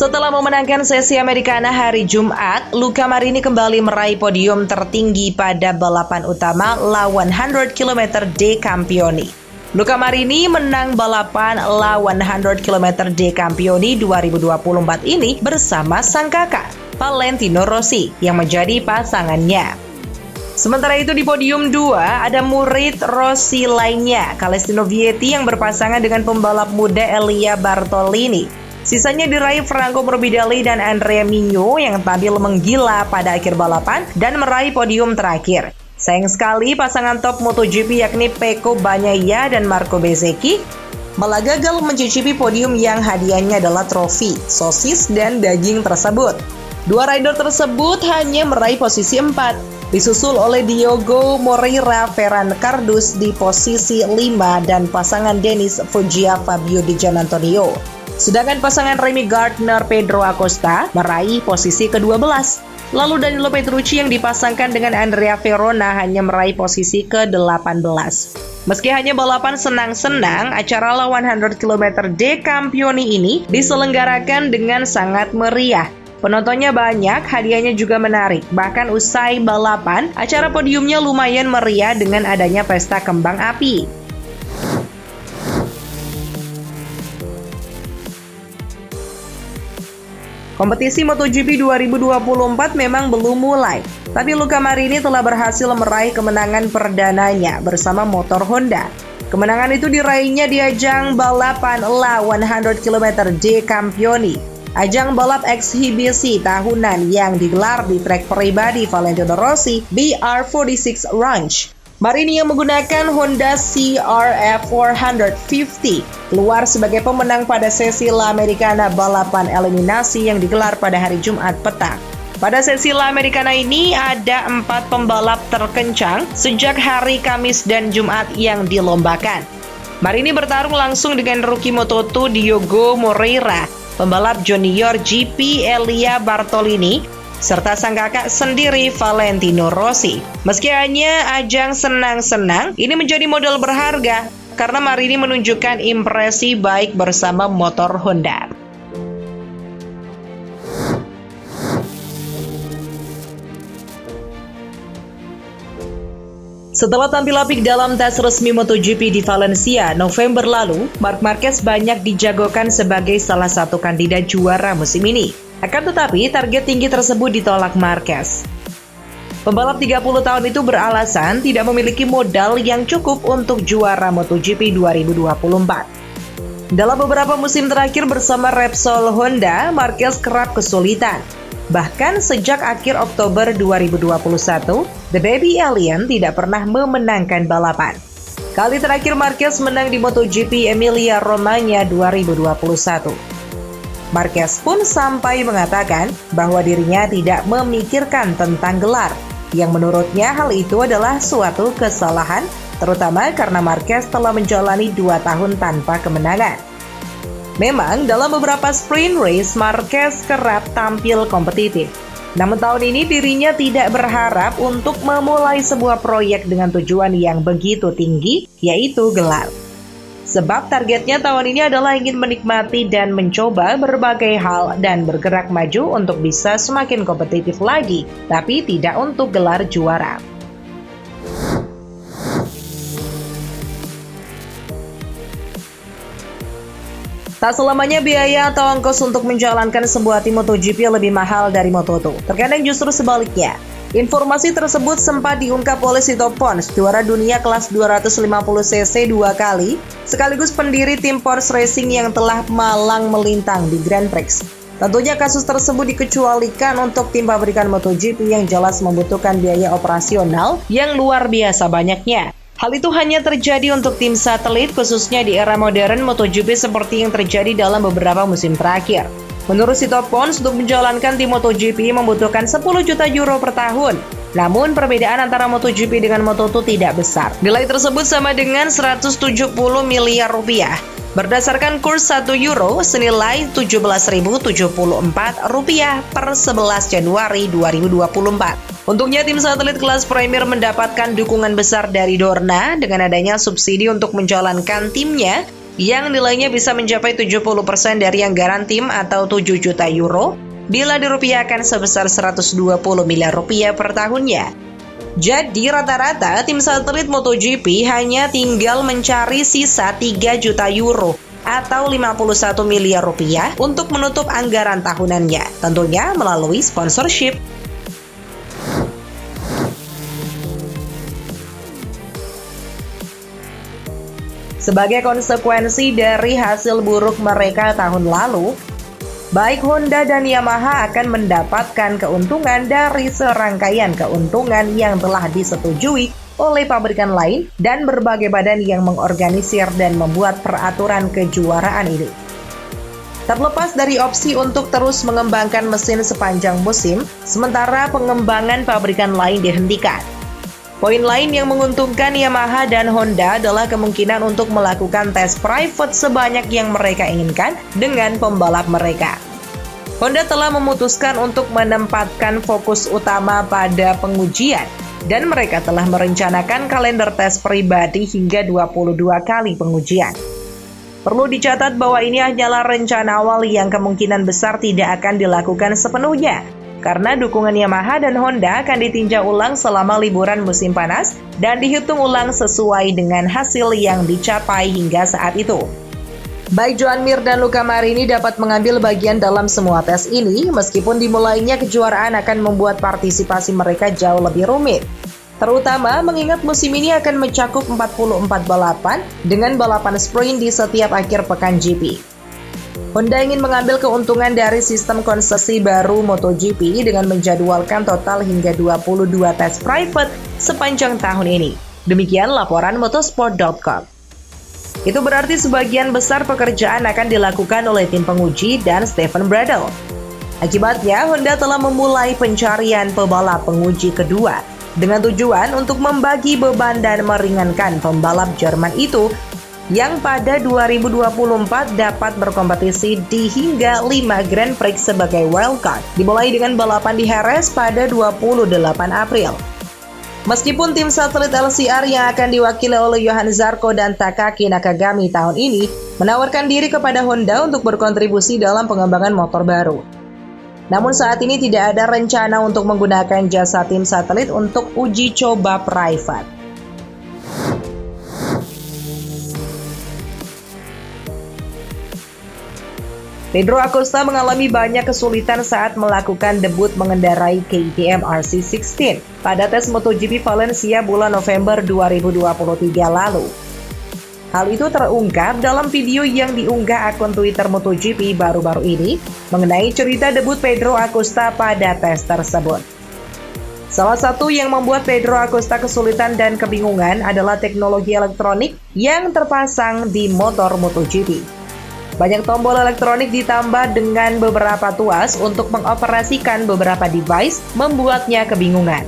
Setelah memenangkan sesi Americana hari Jumat, Luca Marini kembali meraih podium tertinggi pada balapan utama lawan 100 km de Campioni. Luca Marini menang balapan lawan 100 km de Campioni 2024 ini bersama sang kakak, Valentino Rossi, yang menjadi pasangannya. Sementara itu di podium 2 ada murid Rossi lainnya, Calestino Vietti yang berpasangan dengan pembalap muda Elia Bartolini. Sisanya diraih Franco Morbidelli dan Andrea Migno yang tampil menggila pada akhir balapan dan meraih podium terakhir. Sayang sekali pasangan top MotoGP yakni Pecco Bagnaia dan Marco Bezzecchi malah gagal mencicipi podium yang hadiahnya adalah trofi, sosis, dan daging tersebut. Dua rider tersebut hanya meraih posisi 4, disusul oleh Diogo Moreira, Ferran Cardus di posisi 5 dan pasangan Denis Foggia Fabio Di Giannantonio. Sedangkan pasangan Remy Gardner Pedro Acosta meraih posisi ke-12. Lalu Danilo Petrucci yang dipasangkan dengan Andrea Verona hanya meraih posisi ke-18. Meski hanya balapan senang-senang, acara lawan 100 km de Campioni ini diselenggarakan dengan sangat meriah. Penontonnya banyak, hadiahnya juga menarik. Bahkan usai balapan, acara podiumnya lumayan meriah dengan adanya pesta kembang api. Kompetisi MotoGP 2024 memang belum mulai, tapi Luca Marini telah berhasil meraih kemenangan perdananya bersama motor Honda. Kemenangan itu diraihnya di ajang balapan lawan 100 km de Campioni, ajang balap ekshibisi tahunan yang digelar di trek pribadi Valentino Rossi BR46 Ranch. Marini yang menggunakan Honda CRF 450 keluar sebagai pemenang pada sesi La Americana balapan eliminasi yang digelar pada hari Jumat petang. Pada sesi La Americana ini ada 4 pembalap terkencang sejak hari Kamis dan Jumat yang dilombakan. Marini bertarung langsung dengan rookie Moto2 Diogo Moreira, pembalap junior GP Elia Bartolini, serta sang kakak sendiri Valentino Rossi. Meski hanya ajang senang-senang, ini menjadi modal berharga karena Marini menunjukkan impresi baik bersama motor Honda. Setelah tampil apik dalam tes resmi MotoGP di Valencia November lalu, Marc Marquez banyak dijagokan sebagai salah satu kandidat juara musim ini. Akan tetapi, target tinggi tersebut ditolak Marquez. Pembalap 30 tahun itu beralasan tidak memiliki modal yang cukup untuk juara MotoGP 2024. Dalam beberapa musim terakhir bersama Repsol Honda, Marquez kerap kesulitan. Bahkan sejak akhir Oktober 2021, The Baby Alien tidak pernah memenangkan balapan. Kali terakhir Marquez menang di MotoGP Emilia-Romagna 2021. Marquez pun sampai mengatakan bahwa dirinya tidak memikirkan tentang gelar, yang menurutnya hal itu adalah suatu kesalahan, terutama karena Marquez telah menjalani 2 tahun tanpa kemenangan. Memang dalam beberapa sprint race Marquez kerap tampil kompetitif. Namun tahun ini dirinya tidak berharap untuk memulai sebuah proyek dengan tujuan yang begitu tinggi, yaitu gelar. Sebab targetnya tahun ini adalah ingin menikmati dan mencoba berbagai hal dan bergerak maju untuk bisa semakin kompetitif lagi, tapi tidak untuk gelar juara. Tak selamanya biaya atau ongkos untuk menjalankan sebuah tim MotoGP lebih mahal dari Moto2. Terkadang justru sebaliknya. Informasi tersebut sempat diungkap oleh Sito Pons, juara dunia kelas 250cc 2 kali, sekaligus pendiri tim Porsche Racing yang telah malang melintang di Grand Prix. Tentunya kasus tersebut dikecualikan untuk tim pabrikan MotoGP yang jelas membutuhkan biaya operasional yang luar biasa banyaknya. Hal itu hanya terjadi untuk tim satelit, khususnya di era modern MotoGP seperti yang terjadi dalam beberapa musim terakhir. Menurut Sito Pons, untuk menjalankan tim MotoGP membutuhkan 10 juta euro per tahun. Namun, perbedaan antara MotoGP dengan Moto2 tidak besar. Nilai tersebut sama dengan 170 miliar rupiah. Berdasarkan kurs 1 euro senilai 17.074 rupiah per 11 Januari 2024. Untungnya tim satelit kelas Premier mendapatkan dukungan besar dari Dorna dengan adanya subsidi untuk menjalankan timnya. yang nilainya bisa mencapai 70% dari anggaran tim atau 7 juta euro bila dirupiahkan sebesar 120 miliar rupiah per tahunnya. Jadi rata-rata tim satelit MotoGP hanya tinggal mencari sisa 3 juta euro atau 51 miliar rupiah untuk menutup anggaran tahunannya, tentunya melalui sponsorship. Sebagai konsekuensi dari hasil buruk mereka tahun lalu, baik Honda dan Yamaha akan mendapatkan keuntungan dari serangkaian keuntungan yang telah disetujui oleh pabrikan lain dan berbagai badan yang mengorganisir dan membuat peraturan kejuaraan ini. Terlepas dari opsi untuk terus mengembangkan mesin sepanjang musim, sementara pengembangan pabrikan lain dihentikan. Poin lain yang menguntungkan Yamaha dan Honda adalah kemungkinan untuk melakukan tes private sebanyak yang mereka inginkan dengan pembalap mereka. Honda telah memutuskan untuk menempatkan fokus utama pada pengujian, dan mereka telah merencanakan kalender tes pribadi hingga 22 kali pengujian. Perlu dicatat bahwa ini hanyalah rencana awal yang kemungkinan besar tidak akan dilakukan sepenuhnya, karena dukungan Yamaha dan Honda akan ditinjau ulang selama liburan musim panas dan dihitung ulang sesuai dengan hasil yang dicapai hingga saat itu. Baik Joan Mir dan Luca Marini dapat mengambil bagian dalam semua tes ini, meskipun dimulainya kejuaraan akan membuat partisipasi mereka jauh lebih rumit. Terutama mengingat musim ini akan mencakup 44 balapan dengan balapan sprint di setiap akhir pekan GP. Honda ingin mengambil keuntungan dari sistem konsesi baru MotoGP dengan menjadwalkan total hingga 22 tes private sepanjang tahun ini. Demikian laporan motorsport.com. Itu berarti sebagian besar pekerjaan akan dilakukan oleh tim penguji dan Stefan Bradl. Akibatnya, Honda telah memulai pencarian pebalap penguji kedua dengan tujuan untuk membagi beban dan meringankan pembalap Jerman itu yang pada 2024 dapat berkompetisi di hingga 5 Grand Prix sebagai wildcard, dimulai dengan balapan di Jerez pada 28 April. Meskipun tim satelit LCR yang akan diwakili oleh Johann Zarco dan Takaki Nakagami tahun ini menawarkan diri kepada Honda untuk berkontribusi dalam pengembangan motor baru. Namun saat ini tidak ada rencana untuk menggunakan jasa tim satelit untuk uji coba private. Pedro Acosta mengalami banyak kesulitan saat melakukan debut mengendarai KTM RC16 pada tes MotoGP Valencia bulan November 2023 lalu. Hal itu terungkap dalam video yang diunggah akun Twitter MotoGP baru-baru ini mengenai cerita debut Pedro Acosta pada tes tersebut. Salah satu yang membuat Pedro Acosta kesulitan dan kebingungan adalah teknologi elektronik yang terpasang di motor MotoGP. Banyak tombol elektronik ditambah dengan beberapa tuas untuk mengoperasikan beberapa device membuatnya kebingungan.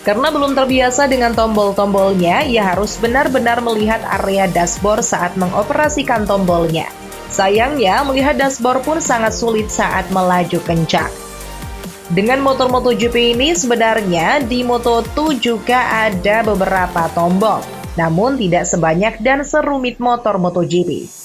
Karena belum terbiasa dengan tombol-tombolnya, ia harus benar-benar melihat area dashboard saat mengoperasikan tombolnya. Sayangnya, melihat dashboard pun sangat sulit saat melaju kencang. Dengan motor MotoGP ini sebenarnya di Moto2 juga ada beberapa tombol, namun tidak sebanyak dan serumit motor MotoGP.